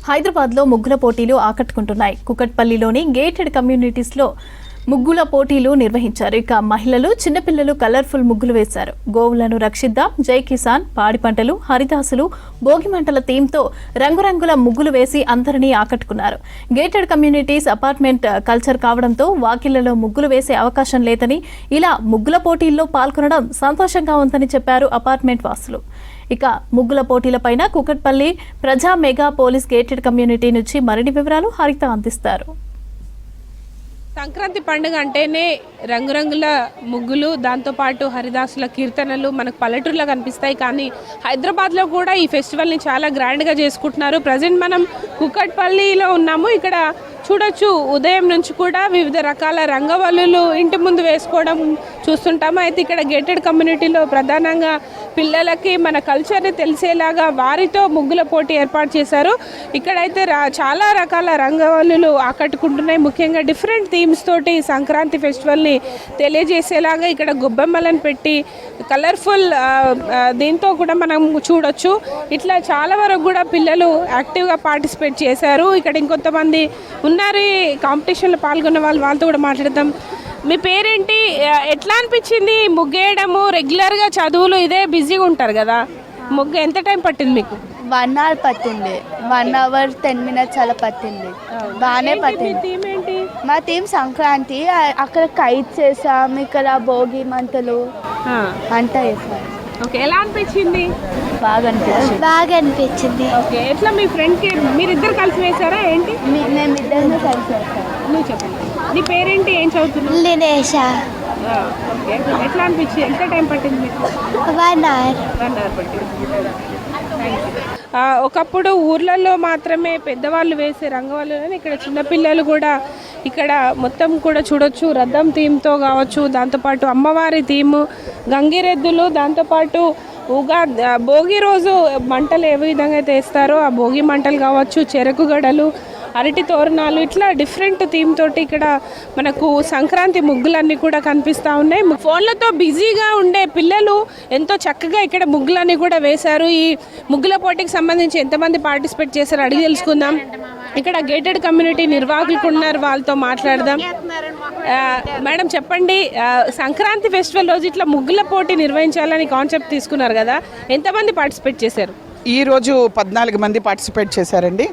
హైదరాబాద్లో ముగ్గుల పోటీలు ఆకట్టుకుంటున్నాయి. కుకట్పల్లిలోని గేటెడ్ కమ్యూనిటీస్లో ముగ్గుల పోటీలు నిర్వహించారు. ఇక మహిళలు, చిన్నపిల్లలు కలర్ఫుల్ ముగ్గులు వేశారు. గోవులను రక్షిద్దాం, జై కిసాన్, పాడి పంటలు, హరిదాసులు, భోగి మంటల థీమ్తో రంగురంగుల ముగ్గులు వేసి అందరినీ ఆకట్టుకున్నారు. గేటెడ్ కమ్యూనిటీస్ అపార్ట్మెంట్ కల్చర్ కావడంతో వాకిళ్లలో ముగ్గులు వేసే అవకాశం లేదని, ఇలా ముగ్గుల పోటీల్లో పాల్గొనడం సంతోషంగా ఉందని చెప్పారు అపార్ట్మెంట్ వాసులు. ఇక ముగ్గుల పోటీలపైన కుకట్పల్లి ప్రజా మెగా పోలీస్ గేటెడ్ కమ్యూనిటీ నుంచి మరిన్ని వివరాలు హరిత అందిస్తారు. సంక్రాంతి పండుగ అంటేనే రంగురంగుల ముగ్గులు, దాంతోపాటు హరిదాసుల కీర్తనలు మనకు పల్లెటూరులో కనిపిస్తాయి. కానీ హైదరాబాద్లో కూడా ఈ ఫెస్టివల్ని చాలా గ్రాండ్గా చేసుకుంటున్నారు. ప్రజెంట్ మనం కుకట్పల్లిలో ఉన్నాము. ఇక్కడ చూడొచ్చు, ఉదయం నుంచి కూడా వివిధ రకాల రంగవల్లులు ఇంటి ముందు వేసుకోవడం చూస్తుంటాము. అయితే ఇక్కడ గేటెడ్ కమ్యూనిటీలో ప్రధానంగా పిల్లలకి మన కల్చర్ని తెలిసేలాగా వారితో ముగ్గుల పోటీ ఏర్పాటు చేశారు. ఇక్కడైతే చాలా రకాల రంగవల్లులు ఆకట్టుకుంటున్నాయి. ముఖ్యంగా డిఫరెంట్ థీమ్స్ తోటి సంక్రాంతి ఫెస్టివల్ని తెలియజేసేలాగా ఇక్కడ గొబ్బెమ్మలను పెట్టి కలర్ఫుల్ దీంతో కూడా మనం చూడొచ్చు. ఇట్లా చాలా వరకు కూడా పిల్లలు యాక్టివ్గా పార్టిసిపేట్ చేశారు. ఇక్కడ ఇంకొంతమంది ఉన్నారు ఈ కాంపిటీషన్లో పాల్గొన్న వాళ్ళతో కూడా మాట్లాడదాం. మీ పేరేంటి? ఎట్లా అనిపించింది ముగ్గేయడము? రెగ్యులర్గా చదువులు ఇదే బిజీగా ఉంటారు కదా, ముగ్గు ఎంత టైం పట్టింది మీకు? 1 hour పట్టింది. 1 hour 10 minutes అలా పట్టింది. బాగానే పట్టింది. థీమ్ ఏంటి? మా థీమ్ సంక్రాంతి. అక్కడ కైట్స్ వేసాం, ఇక్కడ భోగి మంటలు అంతా వేసాం. ఓకే, ఎలా అనిపించింది? బాగా అనిపించింది. ఓకే, ఎట్లా మీ ఫ్రెండ్కి మీరిద్దరు కలిసి వేసారా ఏంటి? మేము ఇద్దరిని కలిసి వేసాం. నువ్వు చెప్పండి, నీ పేరేంటి, ఏం చదువుతున్నావు? లినేషా. ఓకే, ఎట్లా అనిపించింది? ఎంత టైం పట్టింది మీకు? 1 hour. 1 hour పట్టింది. ఒకప్పుడు ఊర్లలో మాత్రమే పెద్దవాళ్ళు వేసే రంగవల్లులని ఇక్కడ చిన్నపిల్లలు కూడా ఇక్కడ మొత్తం కూడా చూడొచ్చు. రథం థీమ్తో కావచ్చు, దాంతోపాటు అమ్మవారి థీము, గంగిరెద్దులు, దాంతోపాటు భోగి రోజు మంటలు ఏ విధంగా అయితే వేస్తారో ఆ భోగి మంటలు కావచ్చు, చెరకు గడలు, అరటి తోరణాలు, ఇట్లా డిఫరెంట్ థీమ్ తోటి ఇక్కడ మనకు సంక్రాంతి ముగ్గులన్నీ కూడా కనిపిస్తూ ఉన్నాయి. ఫోన్లతో బిజీగా ఉండే పిల్లలు ఎంతో చక్కగా ఇక్కడ ముగ్గులన్నీ కూడా వేశారు. ఈ ముగ్గుల పోటీకి సంబంధించి ఎంతమంది పార్టిసిపేట్ చేశారో అడిగి తెలుసుకుందాం. ఇక్కడ గేటెడ్ కమ్యూనిటీ నిర్వాహకులు ఉన్నారు, వాళ్ళతో మాట్లాడదాం. మేడం చెప్పండి, సంక్రాంతి ఫెస్టివల్ రోజు ఇట్లా ముగ్గుల పోటీ నిర్వహించాలని కాన్సెప్ట్ తీసుకున్నారు కదా, ఎంతమంది పార్టిసిపేట్ చేశారు? ఈరోజు 14 మంది పార్టిసిపేట్ చేశారండి.